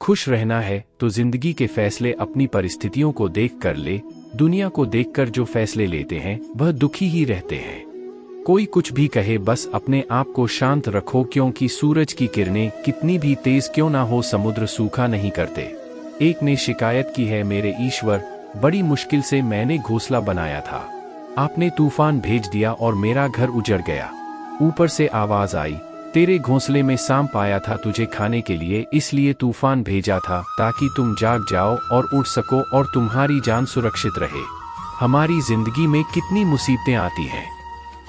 खुश रहना है तो जिंदगी के फैसले अपनी परिस्थितियों को देख कर ले। दुनिया को देखकर जो फैसले लेते हैं वह दुखी ही रहते हैं। कोई कुछ भी कहे, बस अपने आप को शांत रखो, क्योंकि सूरज की किरणें कितनी भी तेज क्यों ना हो, समुद्र सूखा नहीं करते। एक ने शिकायत की है, मेरे ईश्वर, बड़ी मुश्किल से मैंने घोंसला बनाया था, आपने तूफान भेज दिया और मेरा घर उजड़ गया। ऊपर से आवाज आई, तेरे घोंसले में सांप आया था तुझे खाने के लिए, इसलिए तूफान भेजा था ताकि तुम जाग जाओ और उड़ सको और तुम्हारी जान सुरक्षित रहे। हमारी जिंदगी में कितनी मुसीबतें आती हैं,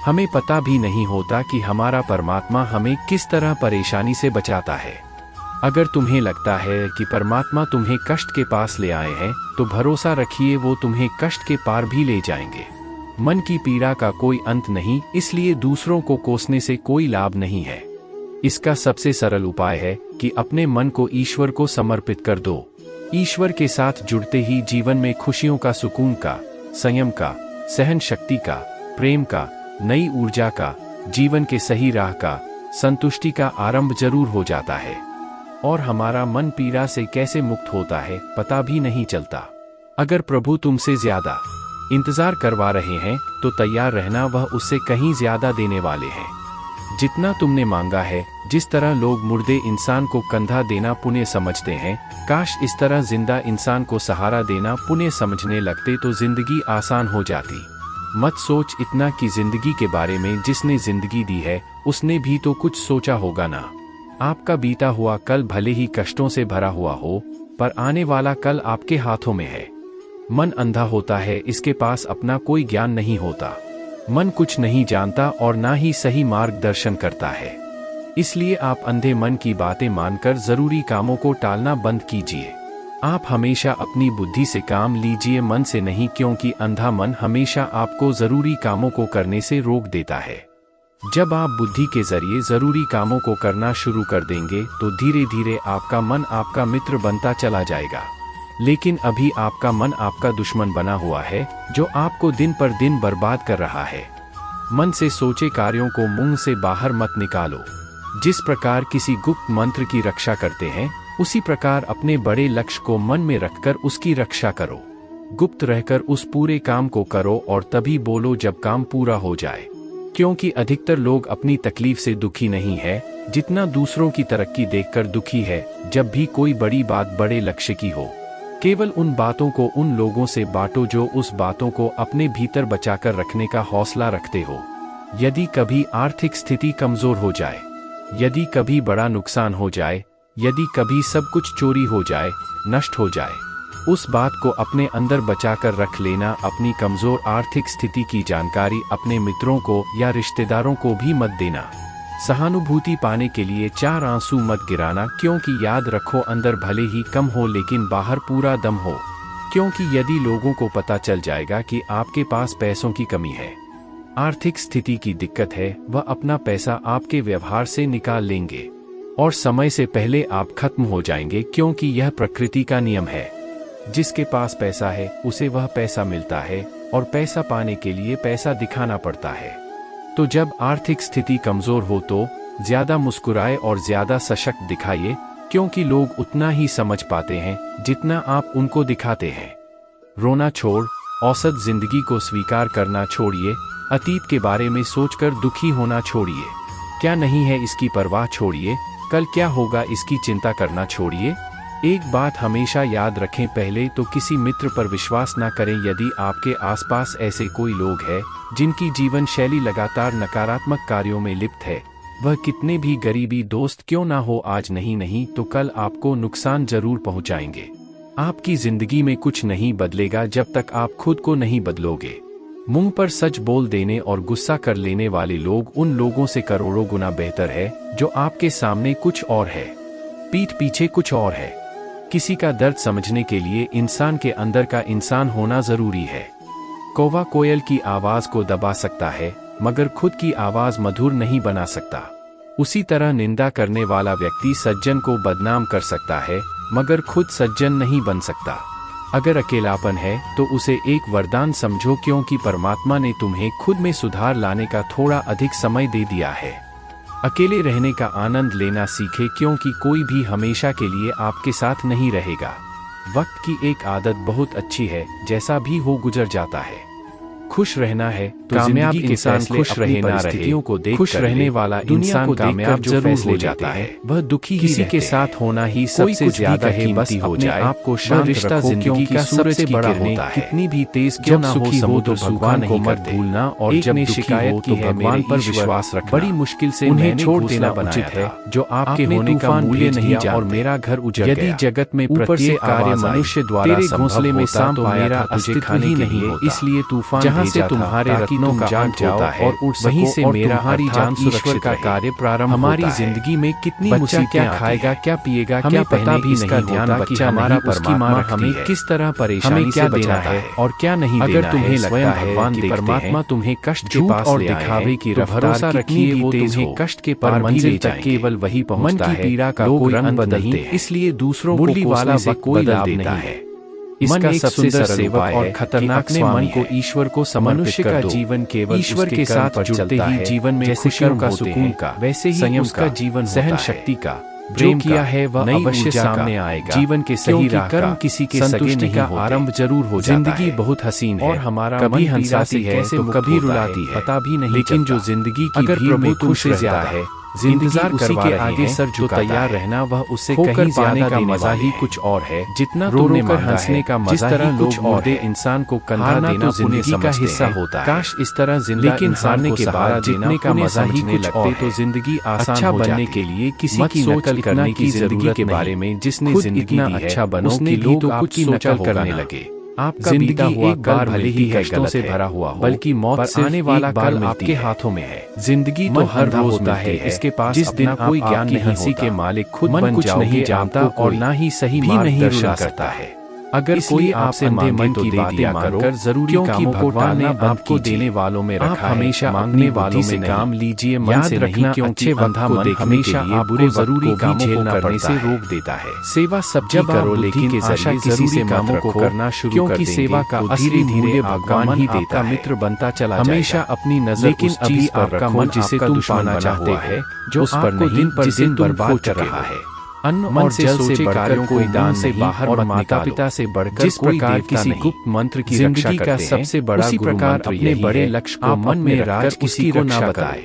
हमें पता भी नहीं होता कि हमारा परमात्मा हमें किस तरह परेशानी से बचाता है। अगर तुम्हें लगता है कि परमात्मा तुम्हें कष्ट के पास ले आए हैं, तो भरोसा रखिए वो तुम्हें कष्ट के पार भी ले जाएंगे। मन की पीड़ा का कोई अंत नहीं, इसलिए दूसरों को कोसने से कोई लाभ नहीं है। इसका सबसे सरल उपाय है कि अपने मन को ईश्वर को समर्पित कर दो। ईश्वर के साथ जुड़ते ही जीवन में खुशियों का, सुकून का, संयम का, सहन शक्ति का, प्रेम का, नई ऊर्जा का, जीवन के सही राह का, संतुष्टि का आरंभ जरूर हो जाता है। और हमारा मन पीड़ा से कैसे मुक्त होता है पता भी नहीं चलता। अगर प्रभु तुमसे ज्यादा इंतजार करवा रहे हैं तो तैयार रहना, वह उससे कहीं ज्यादा देने वाले हैं। जितना तुमने मांगा है, जिस तरह लोग मुर्दे इंसान को कंधा देना पुण्य समझते हैं, काश इस तरह जिंदा इंसान को सहारा देना पुण्य समझने लगते तो जिंदगी आसान हो जाती। मत सोच इतना कि जिंदगी के बारे में जिसने जिंदगी दी है उसने भी तो कुछ सोचा होगा ना। आपका बीता हुआ कल भले ही कष्टों से भरा हुआ हो, पर आने वाला कल आपके हाथों में है। मन अंधा होता है, इसके पास अपना कोई ज्ञान नहीं होता। मन कुछ नहीं जानता और ना ही सही मार्गदर्शन करता है। इसलिए आप अंधे मन की बातें मानकर जरूरी कामों को टालना बंद कीजिए। आप हमेशा अपनी बुद्धि से काम लीजिए, मन से नहीं, क्योंकि अंधा मन हमेशा आपको जरूरी कामों को करने से रोक देता है। जब आप बुद्धि के जरिए जरूरी कामों को करना शुरू कर देंगे तो धीरे धीरे आपका मन आपका मित्र बनता चला जाएगा। लेकिन अभी आपका मन आपका दुश्मन बना हुआ है, जो आपको दिन पर दिन बर्बाद कर रहा है। मन से सोचे कार्यों को मुंह से बाहर मत निकालो। जिस प्रकार किसी गुप्त मंत्र की रक्षा करते हैं, उसी प्रकार अपने बड़े लक्ष्य को मन में रखकर उसकी रक्षा करो। गुप्त रहकर उस पूरे काम को करो और तभी बोलो जब काम पूरा हो जाए, क्योंकि अधिकतर लोग अपनी तकलीफ से दुखी नहीं है जितना दूसरों की तरक्की देखकर दुखी है। जब भी कोई बड़ी बात बड़े लक्ष्य की हो, केवल उन बातों को उन लोगों से बांटो जो उस बातों को अपने भीतर बचाकर रखने का हौसला रखते हो। यदि कभी आर्थिक स्थिति कमजोर हो जाए, यदि कभी बड़ा नुकसान हो जाए, यदि कभी सब कुछ चोरी हो जाए, नष्ट हो जाए, उस बात को अपने अंदर बचाकर रख लेना। अपनी कमजोर आर्थिक स्थिति की जानकारी अपने मित्रों को या रिश्तेदारों को भी मत देना। सहानुभूति पाने के लिए 4 आंसू मत गिराना, क्योंकि याद रखो अंदर भले ही कम हो लेकिन बाहर पूरा दम हो। क्योंकि यदि लोगों को पता चल जाएगा कि आपके पास पैसों की कमी है, आर्थिक स्थिति की दिक्कत है, वह अपना पैसा आपके व्यवहार से निकाल लेंगे और समय से पहले आप खत्म हो जाएंगे, क्योंकि यह प्रकृति का नियम है। जिसके पास पैसा है उसे वह पैसा मिलता है और पैसा पाने के लिए पैसा दिखाना पड़ता है। तो जब आर्थिक स्थिति कमजोर हो तो ज्यादा मुस्कुराए और ज्यादा सशक्त दिखाइए, क्योंकि लोग उतना ही समझ पाते हैं जितना आप उनको दिखाते हैं। रोना छोड़ औसत जिंदगी को स्वीकार करना छोड़िए। अतीत के बारे में सोचकर दुखी होना छोड़िए। क्या नहीं है इसकी परवाह छोड़िए। कल क्या होगा इसकी चिंता करना छोड़िए। एक बात हमेशा याद रखें, पहले तो किसी मित्र पर विश्वास ना करें। यदि आपके आसपास ऐसे कोई लोग हैं जिनकी जीवन शैली लगातार नकारात्मक कार्यों में लिप्त है, वह कितने भी गरीबी दोस्त क्यों ना हो, आज नहीं तो कल आपको नुकसान जरूर पहुंचाएंगे। आपकी जिंदगी में कुछ नहीं बदलेगा जब तक आप खुद को नहीं बदलोगे। मुंह पर सच बोल देने और गुस्सा कर लेने वाले लोग उन लोगों से करोड़ों गुना बेहतर है जो आपके सामने कुछ और है, पीठ पीछे कुछ और है। किसी का दर्द समझने के लिए इंसान के अंदर का इंसान होना जरूरी है। कौवा कोयल की आवाज को दबा सकता है, मगर खुद की आवाज मधुर नहीं बना सकता। उसी तरह निंदा करने वाला व्यक्ति सज्जन को बदनाम कर सकता है, मगर खुद सज्जन नहीं बन सकता। अगर अकेलापन है तो उसे एक वरदान समझो, क्योंकि परमात्मा ने तुम्हें खुद में सुधार लाने का थोड़ा अधिक समय दे दिया है। अकेले रहने का आनंद लेना सीखे, क्योंकि कोई भी हमेशा के लिए आपके साथ नहीं रहेगा। वक्त की एक आदत बहुत अच्छी है, जैसा भी हो गुजर जाता है। खुश रहना है तो कामयाब इंसान खुश रहे ना रहे, को देख खुश रहने वाला इंसान कामयाब जरूर हो जाता है। वह दुखी किसी के साथ होना ही सबसे ज्यादा कीमती हो जाए। आपको शांत रिश्ता जिंदगी का सबसे बड़ा होता है। कितनी भी तेज क्यों ना हो समुद्र भगवान को मत भूलना, और जब शिकायत की भगवान पर विश्वास रखना। बड़ी मुश्किल से उन्हें छोड़ देना उचित है जो आपके होने का मूल्य नहीं जान। और मेरा घर उजड़ गया। यदि जगत में ऊपर से कार्य मनुष्य द्वारा तेरे घोंसले में सांप मेरा अस्तित्व ही नहीं है, इसलिए तूफान से तुम्हारे रत्नों का जाग होता है और वहीं से मेरा हमारी जान ईश्वर का कार्य प्रारंभ। हमारी जिंदगी में कितनी मुसीबतें क्या खाएगा, क्या पिएगा, क्या पता भी इसका ध्यान बच्चा हमारा परमात्मा हमें किस तरह परेशानी से देना है और क्या नहीं। अगर तुम्हें लगता है कि परमात्मा तुम्हें कष्ट के पास और दिखावे की भरोसा रखिए, वो तुम्हें कष्ट के पार मंजिल तक केवल वही पहुंचता है। मन की पीड़ा का कोई रंग बदलते हैं, इसलिए दूसरों को वाला से कोई लाभ नहीं है। इसका सबसे सरल उपाय और खतरनाक अपने मन को ईश्वर को समर्पित कर दो। जीवन केवल ईश्वर के साथ जुड़ते ही जीवन में खुशियों का, सुकून का, वैसे ही संयम का जीवन, सहन शक्ति का, जो किया है वह अवश्य सामने आएगा। जीवन के सही राह कर्म किसी के संतुष्टि का आरंभ जरूर हो जाता है। जिंदगी बहुत हसीन है और हमारा कभी हंसाती है तो कभी रुलाती है, पता भी नहीं। लेकिन जो जिंदगी की भीड़ में खुश रहता है, इंतजार उसी के आगे सर जो तैयार रहना, वह उससे कहीं पाने का मजा ही कुछ और है। जितना रोने कर हंसने का मजा, तरह कुछ और है। इंसान को कंधा देना जिंदगी का हिस्सा होता है। काश इस तरह जिंदा इंसान के बाद जीने का मजा ही कुछ और, तो जिंदगी आसान बनने के लिए किसी की नकल करने की जिंदगी के बारे में जिसने जिंदगी अच्छा बनो कि लोग आपकी नकल करने लगे। आपका बीता हुआ कल भले ही कष्टों से भरा हुआ हो, बल्कि मौत से आने वाला कल आपके हाथों में है। जिंदगी तो हर रोज होता है, इसके पास जिस दिन कोई ज्ञान नहीं हंसी के मालिक खुद बन कुछ नहीं जानता और ना ही सही मार्गदर्शन करता है। अगर कोई आपसे अंधे मन की बातें मानकर जरूरी कामों को टालना आपको देने वालों में रखा है। हमेशा मांगने वालों से काम लीजिए, मन से रखना। क्योंकि वंधा मन हमेशा आपको जरूरी कामों को करने से रोक देता है। सेवा सबकी करो, लेकिन के जरिए जरूरी कामों को करना शुरू कर देंगे, सेवा का असली धीरे भगवान ही देता मित्र बनता चला जाएगा। हमेशा अपनी नजर लेकिन अभी आपका मन जिसे तुम पाना चाहते हैं, जो उस पर दिन पर दिन बर्बाद कर रहा है। अन्न और जल से कार्यों को दान से बाहर और माता पिता से बढ़कर जिस प्रकार किसी गुप्त मंत्र की रक्षा का सबसे बड़ा उसी प्रकार अपने बड़े लक्ष्य को मन में रखकर किसी को ना बताए।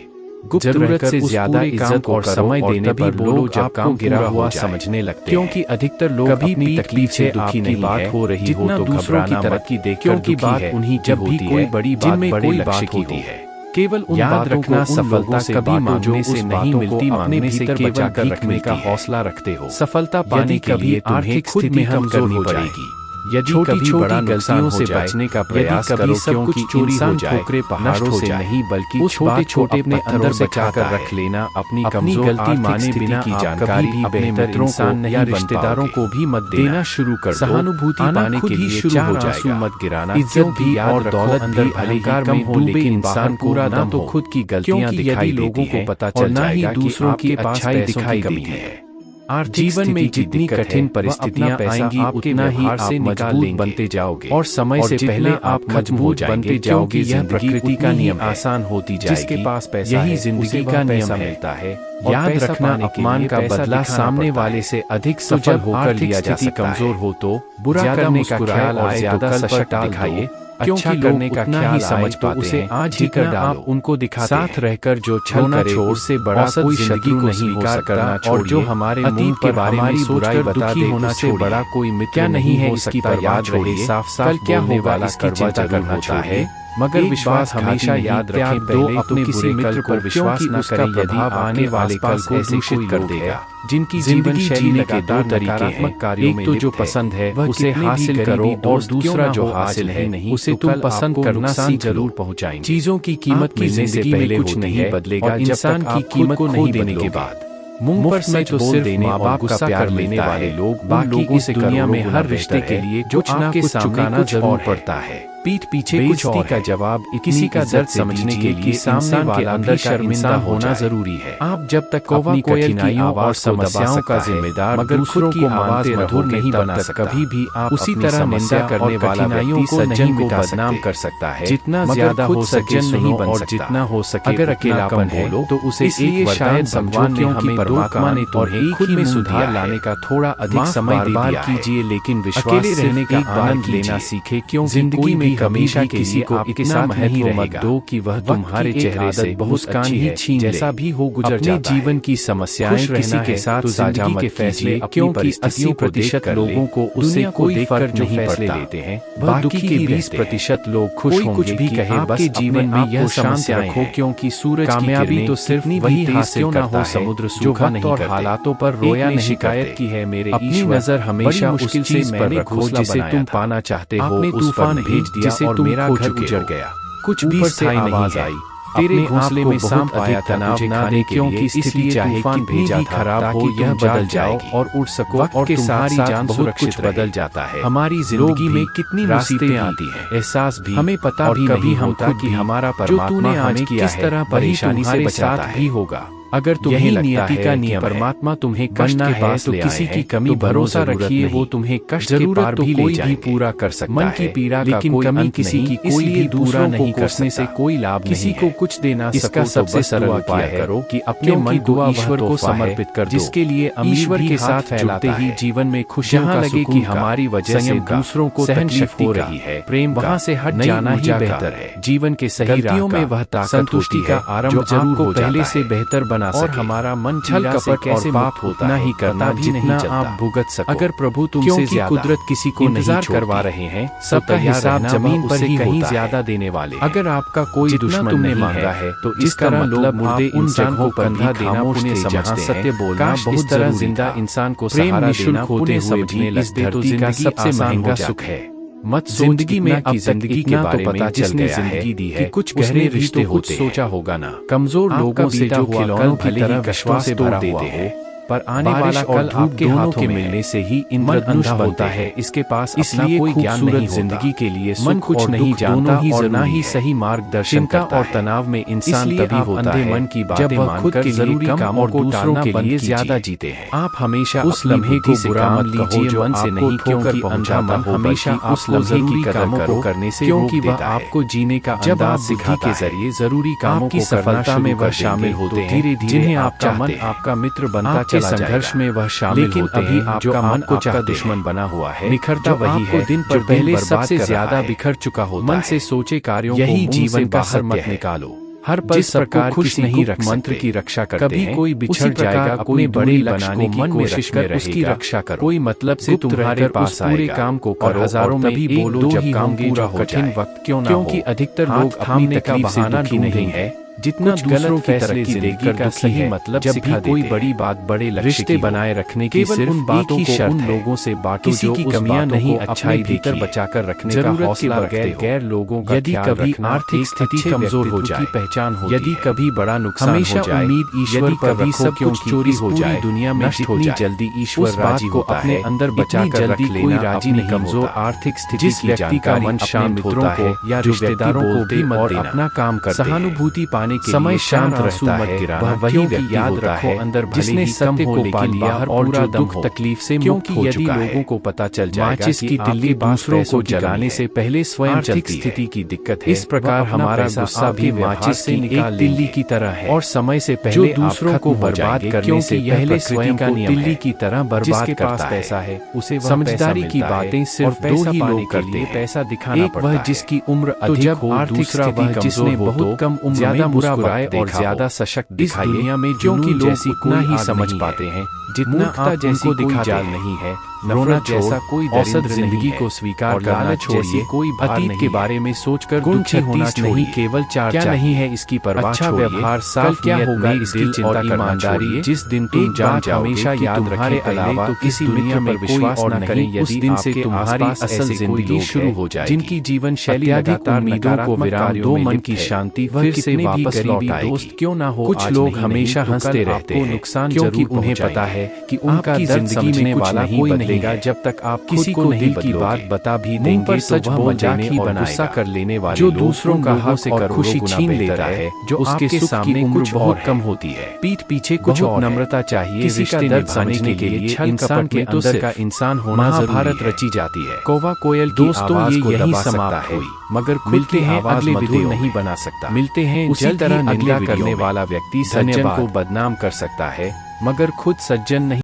जरूरत से ज्यादा इज्जत और समय देने पर बोलो जब काम गिरा हुआ समझने लगते, क्योंकि अधिकतर लोग अपनी तकलीफ से दुखी नहीं बात हो रही हो तो घबराना मत, क्योंकि बात उन्हीं जब भी कोई बड़ी बात बड़े लक्ष्य की होती है। केवल याद रखना, सफलता कभी मांगने से नहीं मिलती, मांगने से केवल कर रखने का हौसला रखते हो। सफलता पाने के लिए आर्थिक स्थिति कम करनी पड़ेगी। यदि छोटी बड़ा गलतियों से बचने का प्रयास करो, क्योंकि इंसान ठोकरे पहाड़ों से नहीं बल्कि छोटे छोटे अपने अंदर बचा कर रख लेना। अपनी गलती माने बिना की जानकारी भी अपने मित्रों को या रिश्तेदारों को भी मत देना शुरू कर। सहानुभूति पाने के लिए चार आंसू मत गिराना। इज्जत भी और दौलत अंदर भलेकार में हो, लेकिन इंसान पूरा दम तो खुद की गलतियां दिखाई लोगों को पता चल जाएगा कि दूसरों की अच्छाई दिखाई देती है। जीवन में जितनी कठिन परिस्थितियां आएंगी उतना ही आप मजबूत बनते जाओगे और समय से पहले आप मजबूत बनते जाओगे। यह प्रकृति का नियम आसान होती जाएगी। जिसके पास पैसा यही जिंदगी का नियम मिलता है। याद रखना, अपमान का बदला सामने वाले से अधिक सफल होकर लिया जा सकता है। कमजोर हो तो बुरा करने का ख्याल और ज्यादा सशक्त दिखाइए, क्योंकि करने का ख्याल समझ पाते उसे आज ही कर डालो। उनको दिखाते साथ रहकर जो छल करे उससे बड़ा कोई जिंदगी को नहीं हो सकता। और जो हमारे अतीत के बारे में बुराई बता दे होना से बड़ा कोई मित्र नहीं है। इसकी पर याद रहे, साफ साफ क्या होगा इसकी चिंता करना चाहिए, मगर विश्वास हमेशा याद रखें। पहले अपने बुरे मित्र पर विश्वास न करें, यदि आने वाले कल को दूषित कर देगा। जिनकी जीवन शैली के दो तरीके हैं, एक तो जो पसंद है उसे हासिल करो और दूसरा जो हासिल है नहीं उसे तुम पसंद करना सीख जरूर पहुंचाएंगे। चीजों की कीमत मिलने से पहले कुछ नहीं बदलेगा, इंसान की कीमत को नहीं देने के बाद। मुफ्त में तो सिर्फ माँ बाप का प्यार लेने वाले लोग, बाकी लोगों से दुनिया में हर रिश्ते के लिए कुछ ना कुछ चुकाना जरूर पड़ता है। पीठ पीछे कुछ और का जवाब किसी का दर्द समझने के लिए सामने वाले अंदर शर्मिंदा होना जरूरी है। आप जब तक अपनी कठिनाइयों और समस्याओं का जिम्मेदार मगर दूसरों की आवाज मधुर नहीं बना सकता, कभी भी आप उसी तरह निंदा करने वाला व्यक्ति सज्जन को बदनाम कर सकता है। जितना ज्यादा हो सज्जन नहीं बन सकता, जितना हो सके अगर अकेलापन बोलो तो उसे इसलिए शायद भगवान ने हमें परमात्मा ने तो खुद में सुधार लाने का थोड़ा अधिक समय दे दिया कीजिए, लेकिन विश्वास से रहने का आनंद लेना सीखे, क्योंकि जिंदगी में हमेशा किसी को इतना महत्व मत दो कि वह तुम्हारे चेहरे से मुस्कान ही छीन ले। जैसा भी हो गुजर जाता है, जीवन की समस्याएं किसी के साथ साझा मत कीजिए, क्योंकि 80% लोगों को उससे कोई फर्क जो फैसले लेते हैं बाकी के 20% लोग खुश होंगे। कुछ भी कहे बस जीवन में यह समस्या रखो, क्योंकि सूरज कामयाबी तो सिर्फ वही हासिल करता है समुद्र सूखा नहीं और हालातों पर रोया नहीं। शिकायत की है मेरे अपनी नजर हमेशा मुश्किल चीज पर रखो जिसे तुम पाना चाहते हो। आपने तूफान भेज दिया और मेरा घर उजड़ गया, कुछ भी स्थायी आवाज आई, तेरे घोंसले में सांप आया, तनाव ना दे क्योंकि स्थिति चाहे कितनी भी खराब हो यह बदल जाओ और उड़ सको और तुम्हारी जान सुरक्षित बदल जाता है। हमारी जिंदगी में कितनी मुसीबतें आती हैं, एहसास भी हमें पता भी नहीं होता कि हमारा परमात्मा हमें किस तरह परेशानी से बचाता भी होगा। अगर तुम्हें नियति का नियम परमात्मा तुम्हें करना है तो किसी की कमी भरोसा रखिए, वो तुम्हें कष्ट के पार भी कोई भी पूरा कर सकता है। मन की पीड़ा लेकिन कमी किसी की कोई भी पूरा नहीं करने से कोई लाभ नहीं। किसी को कुछ देना इसका सबसे सरल उपाय करो कि अपने मन को ईश्वर को समर्पित कर दो, जिसके लिए ईश्वर के साथ फैलाते ही जीवन में खुशियां लगे कि हमारी वजह से दूसरों को तकलीफ हो रही है। प्रेम वहाँ से हट जाना ही बेहतर है। जीवन के सही राह में वह ताकत संतुष्टि का आरंभ जरूर हो पहले से बेहतर बना और हमारा मन छल कपट और पाप होता ना ही करना भी जितना आप भुगत सको। अगर प्रभु तुमसे ज्यादा कुदरत किसी को इंतजार करवा रहे हैं, सबका हिसाब जमीन पर ही कहीं ज्यादा देने वाले। अगर आपका कोई दुश्मन तुमने मांगा है तो इस तरह लोग मुर्दे इंसान को कंधा देना पुण्य समझते हैं। सत्य बोलना बहुत तरह जिंदा इंसान को सहारा देना पुण्य समझने लगते तो जिंदगी सबसे महंगा सुख है। मत जिंदगी में अब जिंदगी के बारे में जिसने जिंदगी दी है कुछ गहरे रिश्ते होते हैं, सोचा होगा ना। कमजोर लोगों से जो खिलौनों की तरह विश्वास तोड़ देते हैं, पर आने वाला कल आपके हाथों के मिलने से ही इंद्रधनुष बनता है। इसके पास इसलिए कोई ज्ञान नहीं, जिंदगी के लिए मन कुछ नहीं जानता और ना ही सही मार्गदर्शन करता और तनाव में इंसान तभी होता है मन की बातें मानकर जरूरी कामों को टालना बंद ज्यादा जीते हैं। आप हमेशा उस लम्हे को बुरा मत लीजिए मन से नहीं, क्योंकि अंधा मन हमेशा उस लम्हे की कामों को करने से क्योंकि वह आपको जीने का अंदाज सिखाता है। जरिए जरूरी कामों की सफलता में वह शामिल होते हैं धीरे धीरे जिन्हें आपका मन आपका मित्र बनता संघर्ष में वह शामिल होते हैं। जो मन को आपका दुश्मन बना हुआ है निखरता वही है दिन पर पहले सबसे ज्यादा बिखर चुका होता है। मन से सोचे कार्यों यही जीवन का सत्य मत निकालो। हर पल प्रकार खुश नहीं रख मंत्र की रक्षा करते कभी कोई बिछड़ जाएगा, अपने बड़े बनाने की कोशिश कर उसकी रक्षा करो। कोई मतलब से तुम्हारे पास पूरे काम को करो, हजारों में भी बोलो जब काम पूरा हो कठिन वक्त क्यों ना हो, क्योंकि अधिकतर लोग थामने का बहाना ढूंढते हैं। जितना दूसरों की तरक्की देखकर का सही मतलब जब भी कोई बड़ी बात बड़े रिश्ते बनाए रखने की सिर्फ उन बातों को उन लोगों से बांटो जो की कमियां नहीं अच्छाई भीतर बचाकर रखने का हौसला गैर लोगों का यदि कभी आर्थिक स्थिति कमजोर हो जाए पहचान हो, यदि कभी बड़ा नुकसान हो जाए उम्मीद ईश्वर पर रखो क्योंकि चोरी हो जाए दुनिया में जितनी जल्दी ईश्वर राजी होता है अंदर बचाकर रख लेना राजी नहीं। कमजोर आर्थिक स्थिति की व्यक्ति का मन शांत होता है या रिश्तेदारों को भी और अपना काम करते हैं। सहानुभूति समय शांत रहता है, वह वही व्यक्ति याद रखो अंदर जिसने सत्य को पा लिया और जो दुख तकलीफ से मुक्त हो चुका है। लोगों को पता चल जाएगा कि आपकी दूसरों को जगाने से पहले स्वयं आर्थिक स्थिति की दिक्कत है। इस प्रकार हमारा गुस्सा भी माचिस से एक तिल्ली की तरह है और समय से पहले दूसरों को बर्बाद करने से पहले स्वयं का तिल्ली की तरह बर्बाद करता है। पैसा है उसे समझदारी की बातें सिर्फ दो ही लोग करते हैं, पैसा दिखाना पड़ता है। वह जिसकी उम्र अधिक हो, दूसरा वह जिसने बहुत कम उम्र में मुस्कुराए और ज्यादा सशक्त दिखाई। दुनिया में क्योंकि लोग उतना ही समझ पाते हैं जितना आप जैसी कोई जाल नहीं है। नफरत जैसा कोई औसत जिंदगी को स्वीकार करना छोड़िए, कोई अतीत के बारे में सोचकर दुखी होना नहीं, केवल चार क्या नहीं है इसकी परवाह अच्छा व्यवहार साफ क्या होगा इसकी चिंता और ईमानदारी। जिस दिन तुम जान हमेशा याद रखे अलावा तो किसी दुनिया में विश्वास और न करें। उस दिन से तुम्हारी असल जिंदगी शुरू हो जाए जिनकी जीवन शैली लगातार उम्मीदों को विराम दो, मन की शांति फिर से वापस लौट आएगी। दोस्त क्यों ना हो, कुछ लोग हमेशा हंसते रहते हैं नुकसान क्योंकि उन्हें पता है कि उनका जिंदगी में वाला कोई नहीं बदलेगा जब तक आप किसी को दिल की बात बता भी देंगे पर सच बोल देने और गुस्सा कर लेने वाले जो दूसरों का हक से और खुशी छीन लेता है जो उसके सामने कुछ बहुत कम होती है। पीठ पीछे कुछ और नम्रता चाहिए, किसी का दर्द समझने के लिए इंसान के अंदर का इंसान होना महाभारत रची जाती है। कौवा कोयल दोस्तों ये यही समाप्त हुई, मगर मिलते हैं अगले वीडियो नहीं बना सकता। मिलते हैं उसी तरह निंदा करने वाला व्यक्ति सज्जन को बदनाम कर सकता है मगर खुद सज्जन नहीं।